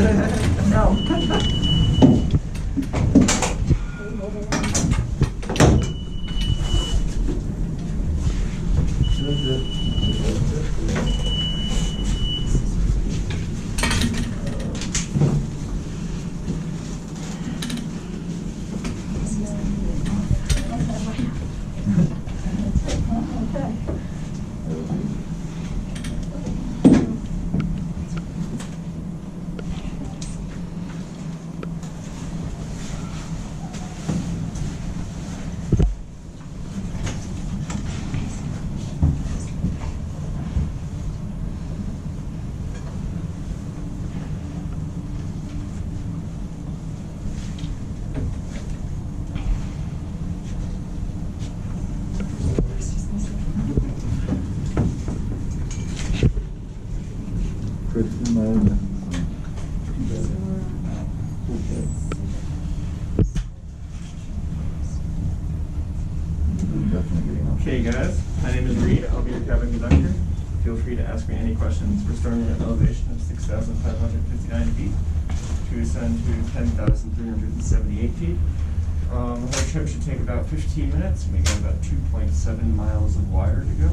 No. Okay guys, my name is Reed. I'll be your cabin conductor. Feel free to ask me any questions. We're starting at an elevation of 6,559 feet to ascend to 10,378 feet. The whole trip should take about 15 minutes. We got about 2.7 miles of wire to go.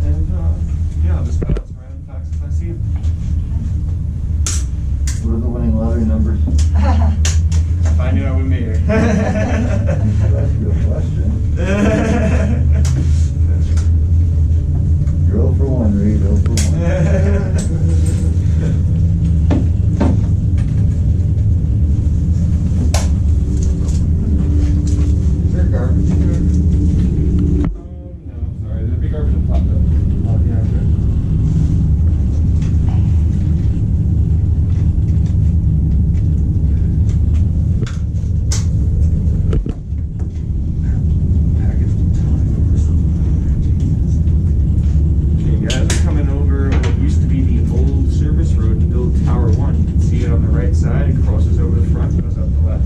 And yeah, I'll just bounce around and facts if I see it. What are the winning lottery numbers? If I knew, I would have made it. That's a good question. You're 0 for 1, Reed, 0 for 1. Is there garbage in here? No, sorry. There's a big garbage on top though. Oh, yeah, okay. Side, it crosses over the front, goes up the left.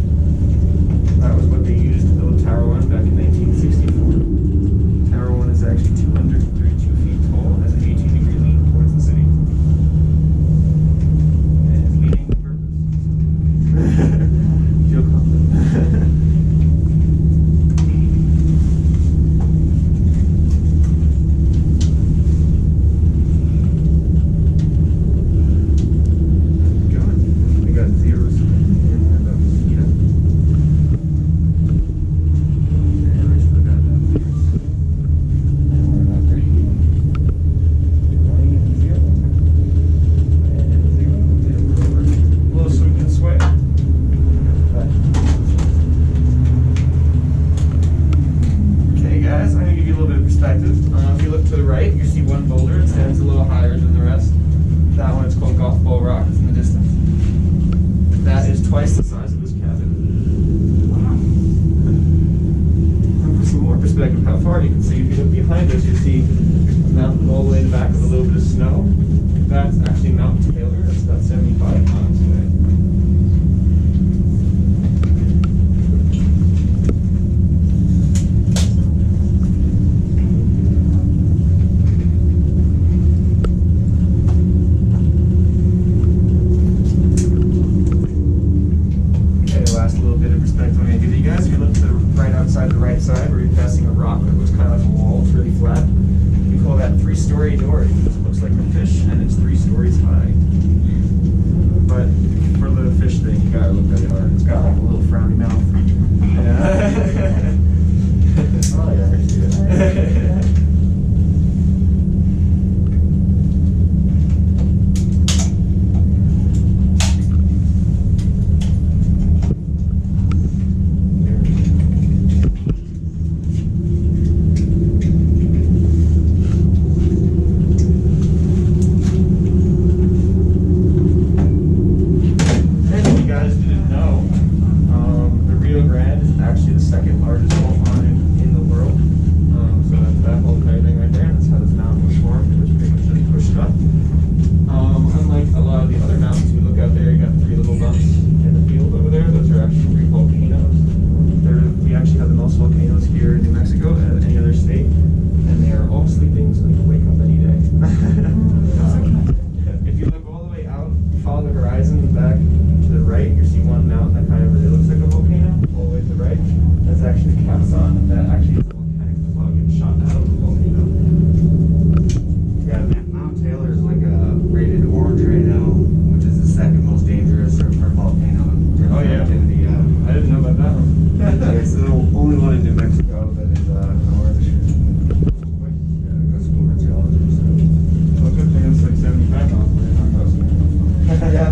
That was what they used to build Tower 1 back in 1964. Tower 1 is actually 232 feet tall, has an 18-degree lean towards the city. And it's meeting the purpose. Feel confident. If you look to the right, you see one boulder. It stands a little higher than the rest. That one is called Golf Ball Rock. It's in the distance. That is twice the size of this cabin. And for some more perspective, how far you can see, if you look behind us, you see a mountain all the way in the back with a little bit of snow. That's actually Mount Taylor. That's about 75 miles away.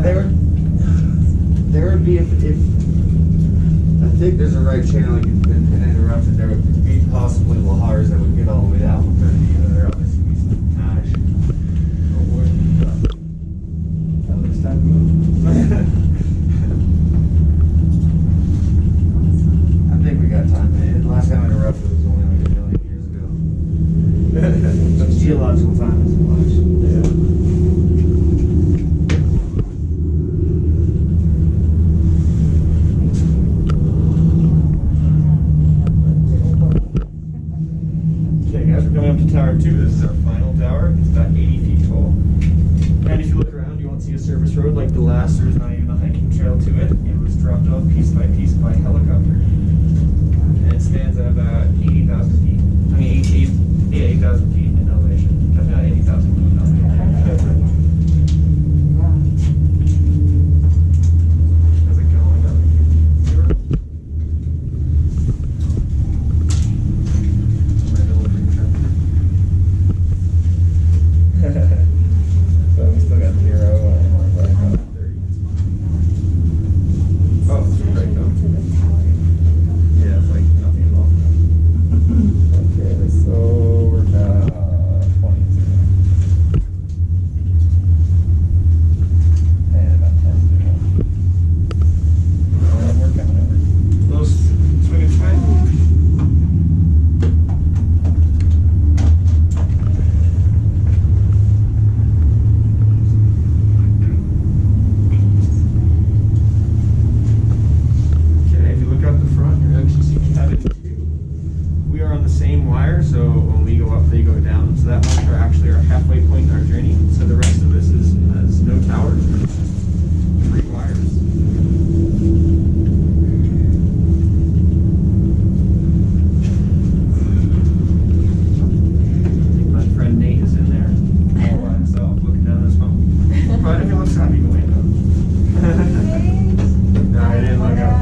There would be if I think there's a right channel you've been interrupted. There would be possibly Lahars that would get all the way to Albuquerque. There obviously be some cash. Oh boy. That looks time to move. I think we got time. The last time I interrupted was only like 1 million years ago. But geological time isn't much. Yeah. Coming up to Tower 2, this is our final tower. It's about 80 feet tall. And if you look around, you won't see a service road like the last. There's not even a hiking trail to it. It was dropped off piece by helicopter. And it stands at about 80,000 feet. I mean, 8,000 feet in elevation. Definitely not 80,000 feet in elevation. How's it going? So we still got 0 and we're back on 30. Oh, it's right though. Yeah, it's like nothing at all. Okay, so we're about 22. And about 10 to go. And we're coming over. Little swing and swing. Same wire, so when we go up, they go down. So that marks are actually our halfway point in our journey. So the rest of this has no towers, it's just 3 wires. I think my friend Nate is in there, all by himself, looking down his phone. But if he looks happy, go in though. No, he didn't look up.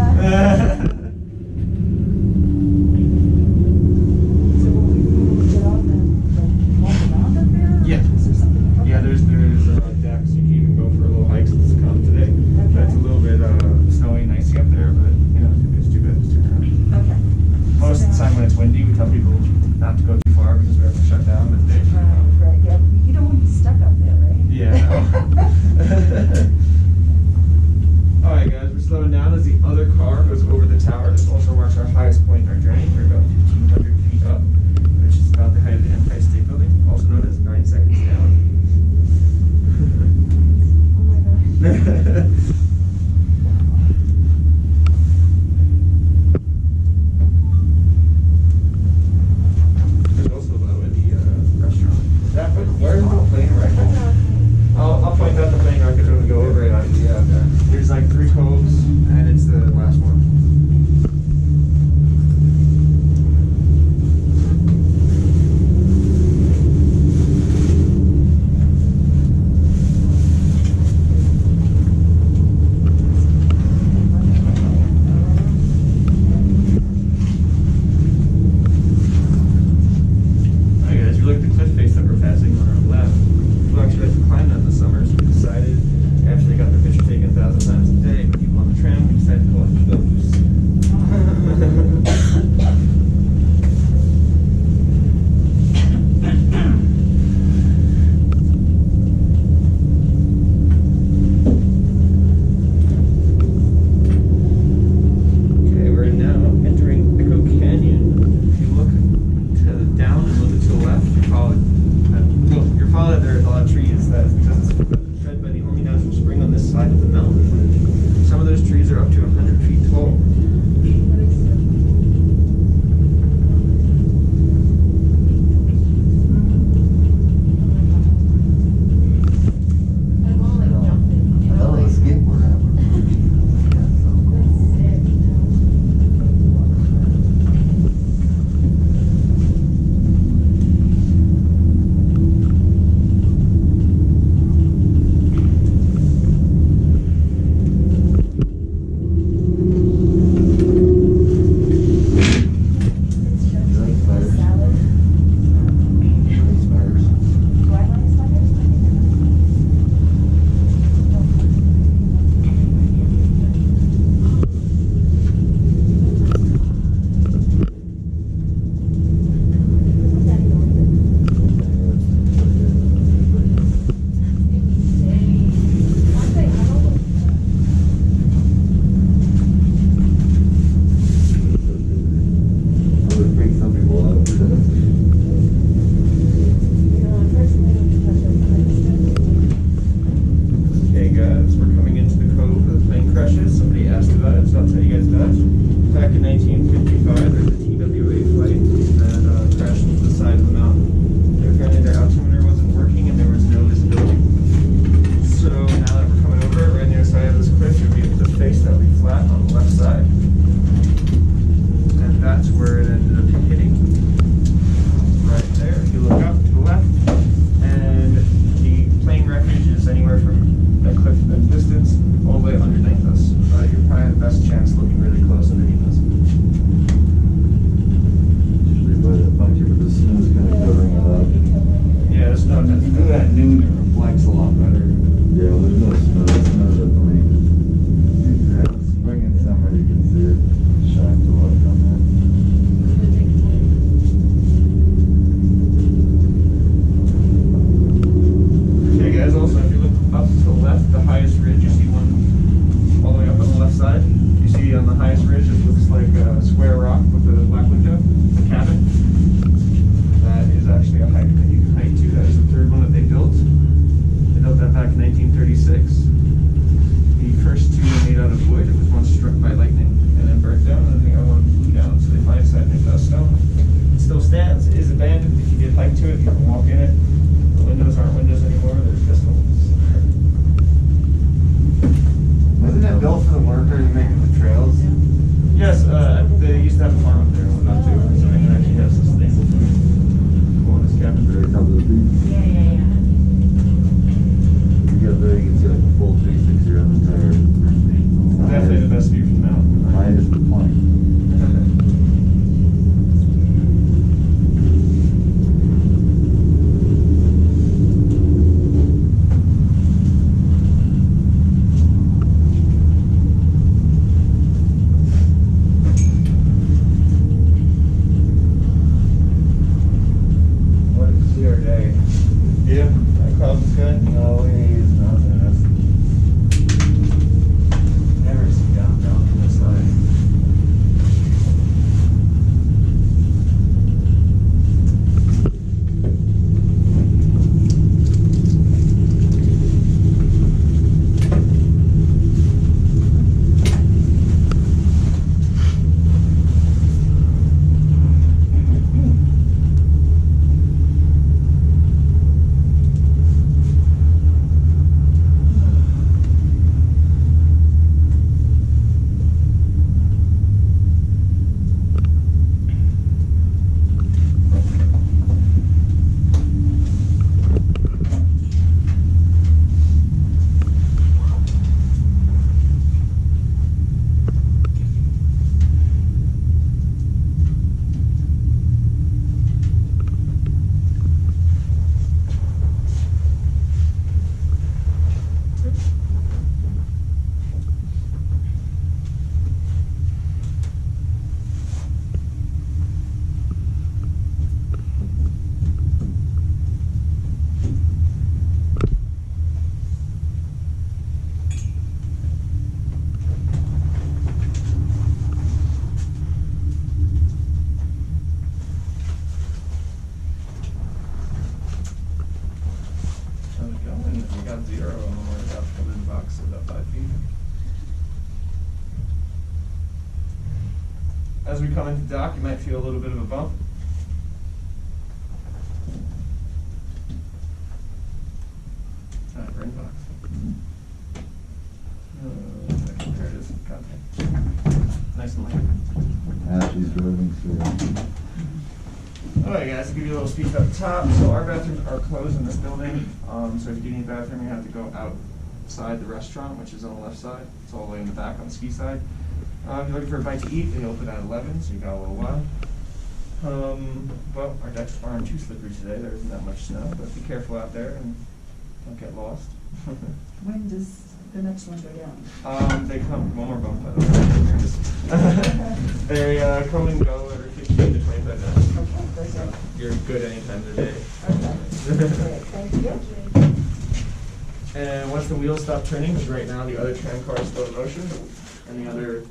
Yeah, there's decks. You can even go for a little hike since it's come today. Okay. But it's a little bit snowy and icy up there, but you know, it's too bad. Just turn around. Okay. Most of the time when it's windy, we tell people not to go too far because we have to shut down. But they right. Yeah. You don't want to be stuck up there, right? Yeah. All right, guys, we're slowing down as the other car goes over the tower. This also marks our highest point in our journey. We're about 1,500 feet up, which is about the height of the Empire State Building, also known as 9 seconds down. Oh my gosh. There's also, by the way, the restaurant. Where's the plane wreck? I'll point out the plane wreck when we go over it. Yeah, okay. There's like 3 coves, and it's the last one. as we come into dock, you might feel a little bit of a bump. Ring box. There it is. Okay. Nice and light. She's driving through. Alright guys, I'll give you a little speech up top. So our bathrooms are closed in this building. So if you do need a bathroom, you have to go outside the restaurant, which is on the left side. It's all the way in the back on the ski side. If you're looking for a bite to eat, they open at 11, so you got a little while. Well, our decks aren't too slippery today. There isn't that much snow, but be careful out there and don't get lost. When does the next one go down? They come, one more bump by the way. They come and go every 15 to 25 minutes. Okay, very good. You're good any time of the day. Okay, great, thank you. And once the wheels stop turning, because right now the other tram car is still in motion, and the other,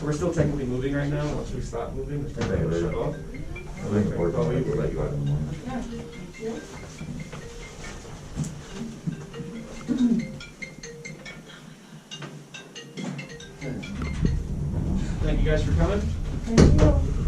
we're still technically moving right now. Once we stop moving, the tram car will shut off. And then we'll let you out. Yeah, thank you. Thank you guys for coming. Thank you.